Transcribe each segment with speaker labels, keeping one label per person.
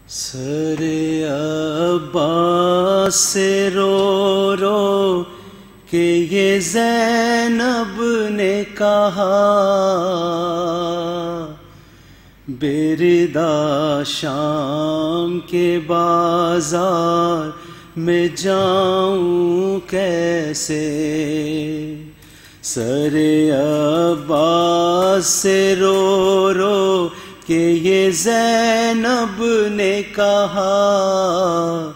Speaker 1: سر عباس سے رو رو کہ یہ زینب نے کہا، بردا شام کے بازار میں جاؤں کیسے؟ سر عباس سے رو رو کہ یہ زینب نے کہا،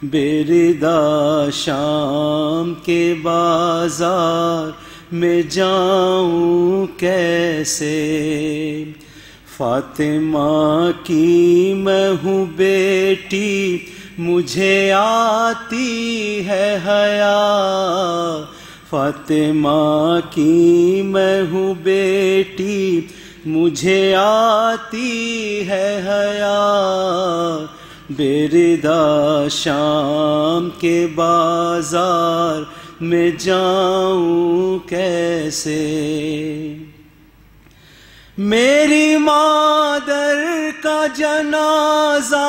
Speaker 1: بردا شام کے بازار میں جاؤں کیسے؟ فاطمہ کی میں ہوں بیٹی، مجھے آتی ہے حیا، فاطمہ کی میں ہوں بیٹی، مجھے آتی ہے حیا، بردا شام کے بازار میں جاؤں کیسے؟ میری مادر کا جنازہ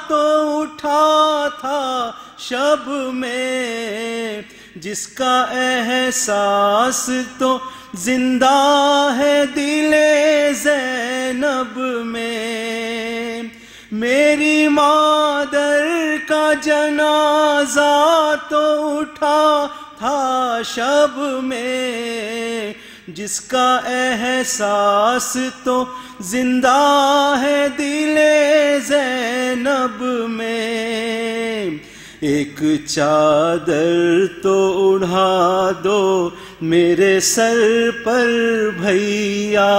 Speaker 1: تو اٹھا تھا شب میں، جس کا احساس تو زندہ ہے دل زینب میں۔ میری مادر کا جنازہ تو اٹھا تھا شب میں، جس کا احساس تو زندہ ہے دل زینب میں۔ ایک چادر تو اڑھا دو میرے سر پر بھیا،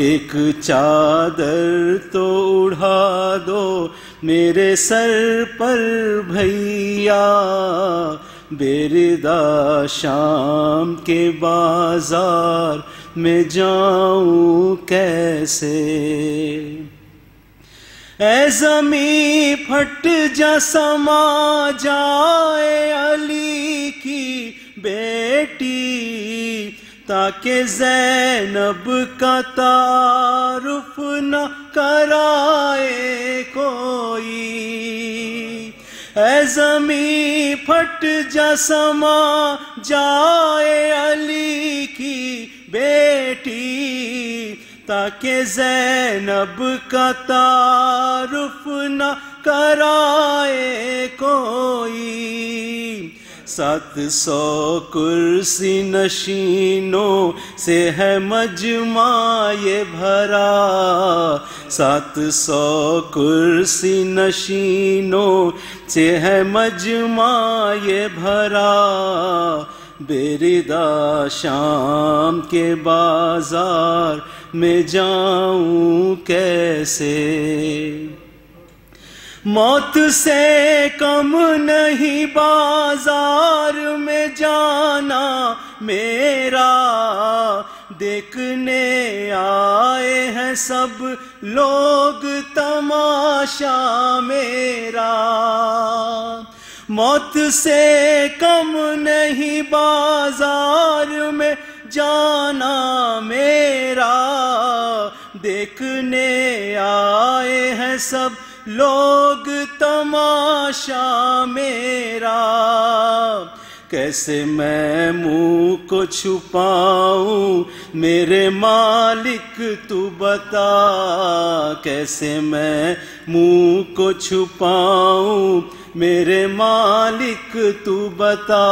Speaker 1: ایک چادر تو اڑھا دو میرے سر پر بھیا، بردا شام کے بازار میں جاؤں کیسے؟ اے زمیں پھٹ جا سما جائے علی کی بیٹی، تاکہ زینب کا تعارف نہ کرائے کوئی۔ اے زمیں پھٹ جا سما جائے علی کی بیٹی، تاکہ زینب کا تعارف نہ کرائے کوئی۔ 700 کرسی نشینوں سے ہے مجمع یہ بھرا، 700 کرسی نشینوں سے ہے مجمع یہ بھرا، بردا شام کے بازار میں جاؤں کیسے؟ موت سے کم نہیں بازار میں جانا میرا، دیکھنے آئے ہیں سب لوگ تماشا میرا۔ موت سے کم نہیں بازار میں جانا میرا، دیکھنے آئے ہیں سب لوگ تماشا میرا۔ کیسے میں منہ کو چھپاؤں میرے مالک تو بتا، کیسے میں منہ کو چھپاؤں میرے مالک تو بتا،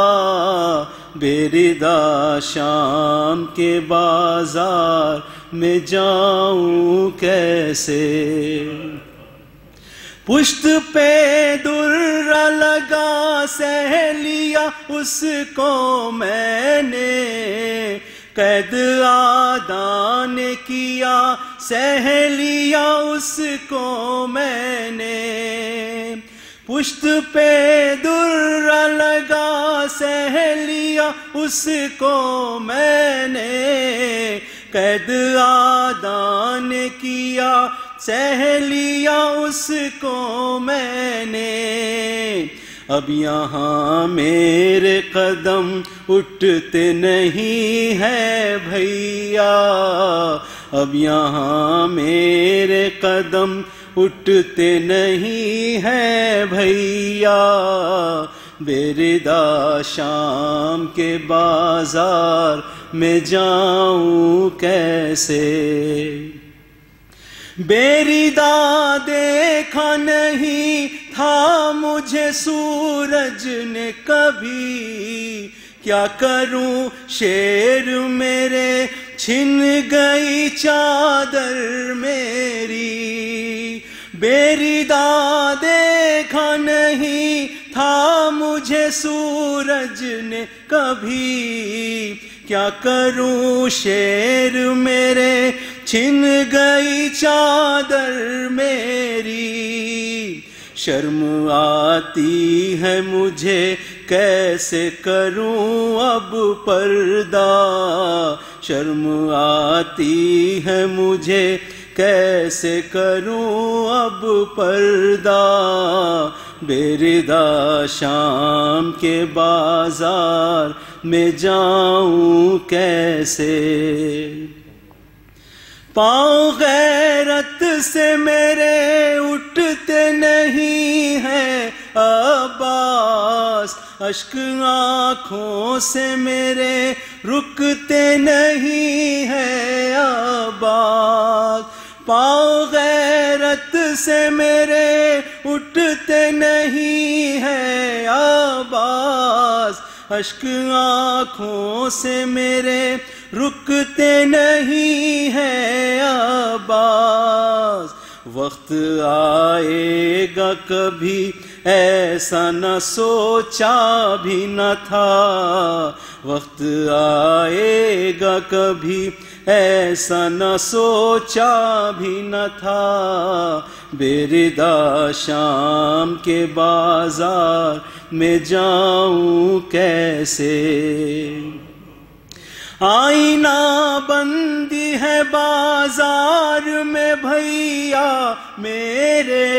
Speaker 1: بردا شام کے بازار میں جاؤں کیسے؟ پشت پہ درہ لگا سہ لیا اس کو میں نے، قید آدھا نے کیا سہ لیا اس کو میں نے۔ پشت پہ درہ لگا سہ لیا اس کو میں نے، قید آدھا نے کیا سہ لیا اس کو میں نے۔ اب یہاں میرے قدم اٹھتے نہیں ہیں بھیا، اب یہاں میرے قدم اٹھتے نہیں ہیں بھیا، بیردا شام کے بازار میں جاؤں کیسے؟ بیردا دیکھا نہیں تھا مجھے سورج نے کبھی، کیا کروں شیر میرے چھن گئی چادر میری، بیردا دیکھا نہیں تھا مجھے سورج نے کبھی، کیا کروں شیر میرے چھن گئی چادر میری، شرم آتی ہے مجھے کیسے کروں اب پردہ، شرم آتی ہے مجھے کیسے کروں اب پردہ، بیردا شام کے بازار میں جاؤں کیسے؟ پاؤں غیرت سے میرے اٹھتے نہیں ہیں عباس، اشک آنکھوں سے میرے رکتے نہیں ہیں عباس، پاؤں غیرت سے میرے اٹھتے نہیں ہیں عباس، اشک آنکھوں سے میرے رکتے نہیں ہیں عباس، وقت آئے گا کبھی ایسا نہ سوچا بھی نہ تھا، وقت آئے گا کبھی ایسا نہ سوچا بھی نہ تھا، بیردا شام کے بازار میں جاؤں کیسے؟ آئینہ بندی ہے بازار میں بھیا میرے،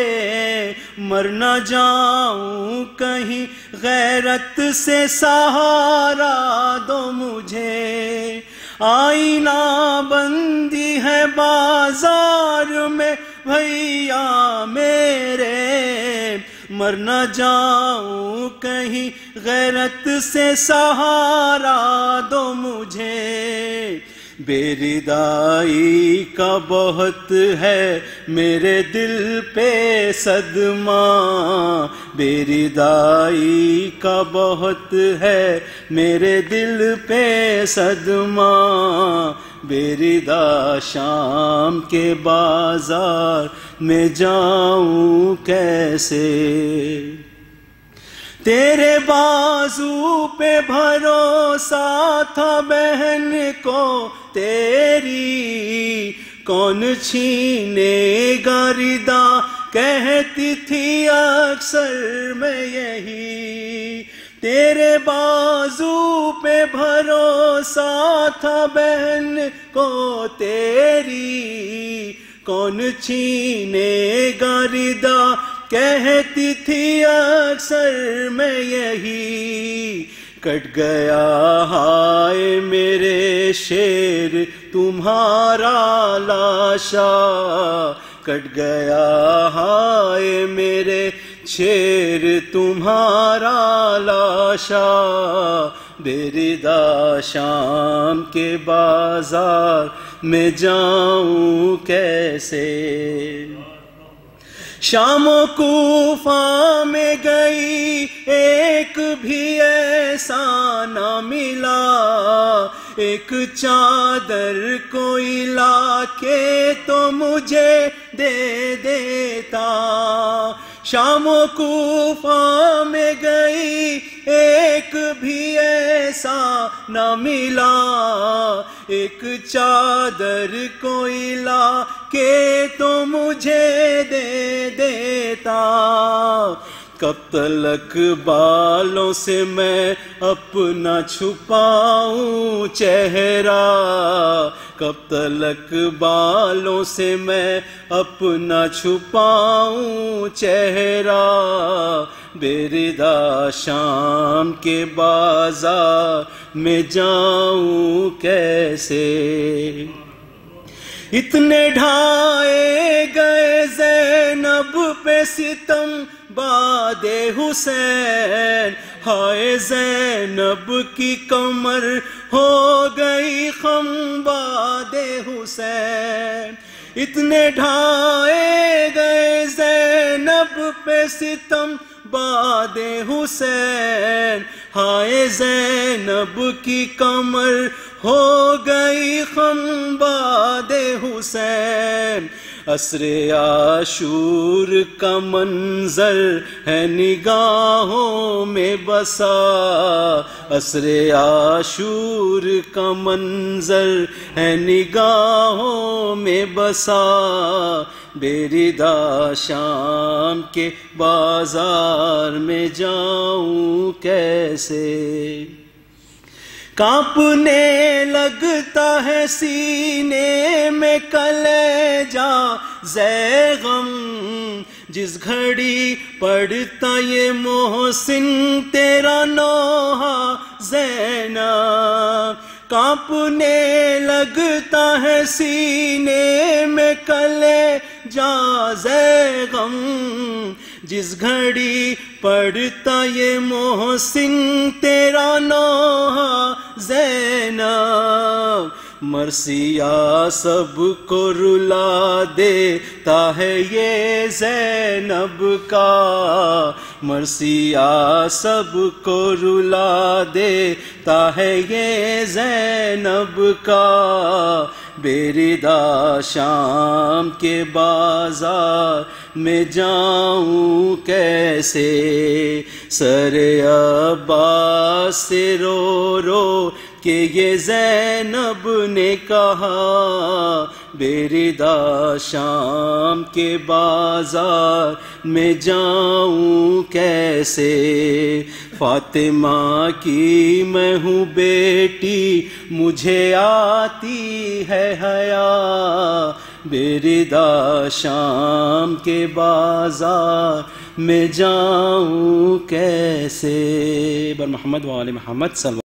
Speaker 1: مر نہ جاؤں کہیں غیرت سے سہارا دو مجھے، آئینہ بندی ہے بازار میں بھیا میرے، مر نہ جاؤں کہیں غیرت سے سہارا دو مجھے، بیردائی کا بہت ہے میرے دل پہ صدمہ، بیردائی کا بہت ہے میرے دل پہ صدمہ، بیردا شام کے بازار میں جاؤں کیسے؟ تیرے بازو پہ بھروسہ تھا بہن کو تیری، کون چھینے گا ردا کہتی تھی اکثر میں یہی، تیرے بازو پہ بھروسہ تھا بہن کو تیری، کون چھینے گا ردا کہتی تھی اکثر میں یہی، کٹ گیا ہائے میرے شیر تمہارا لاشا، کٹ گیا ہائے میرے شیر تمہارا لاشا، بیردا شام کے بازار میں جاؤں کیسے؟ شام و کوفہ میں گئی ایک بھی ایسا نہ ملا، ایک چادر کوئی لا کے تو مجھے دے دیتا، شام و کوفہ میں گئی ایک بھی ایسا نہ ملا، ایک چادر کوئی لا کے تو مجھے دے دیتا، کب تلک بالوں سے میں اپنا چھپاؤں چہرہ، کب تلک بالوں سے میں اپنا چھپاؤں چہرہ، بیردا شام کے بازار میں جاؤں کیسے؟ اتنے ڈھائے گئے زینب پہ ستم باد حسین، ہائے زینب کی کمر ہو گئی خم باد حسین۔ اتنے ڈھائے گئے زینب پہ ستم باد حسین، ہائے زینب کی کمر ہو گئی خم باد حسین۔ عصر عاشور کا منظر ہے نگاہوں میں بسا، عصر عاشور کا منظر ہے نگاہوں میں بسا، بیردا شام کے بازار میں جاؤں کیسے؟ کانپنے لگتا ہے سینے میں کلیجہ زے غم، جس گھڑی پڑھتا یہ محسن تیرا نوحہ زینب۔ کانپنے لگتا ہے سینے میں کلیجہ زے غم، جس گھڑی پڑھتا یہ محسن تیرا نوحہ زینب۔ مرثیہ سب کو رلا دیتا ہے یہ زینب کا، مرثیہ سب کو رلا دیتا ہے یہ زینب کا، بیردا شام کے بازار میں جاؤں کیسے؟ سر عباس سے رو رو کہ یہ زینب نے کہا، بیردا شام کے بازار میں جاؤں کیسے؟ فاطمہ کی میں ہوں بیٹی مجھے آتی ہے حیا، بیردا شام کے بازار میں جاؤں کیسے؟ بر محمد و آل محمد صلی اللہ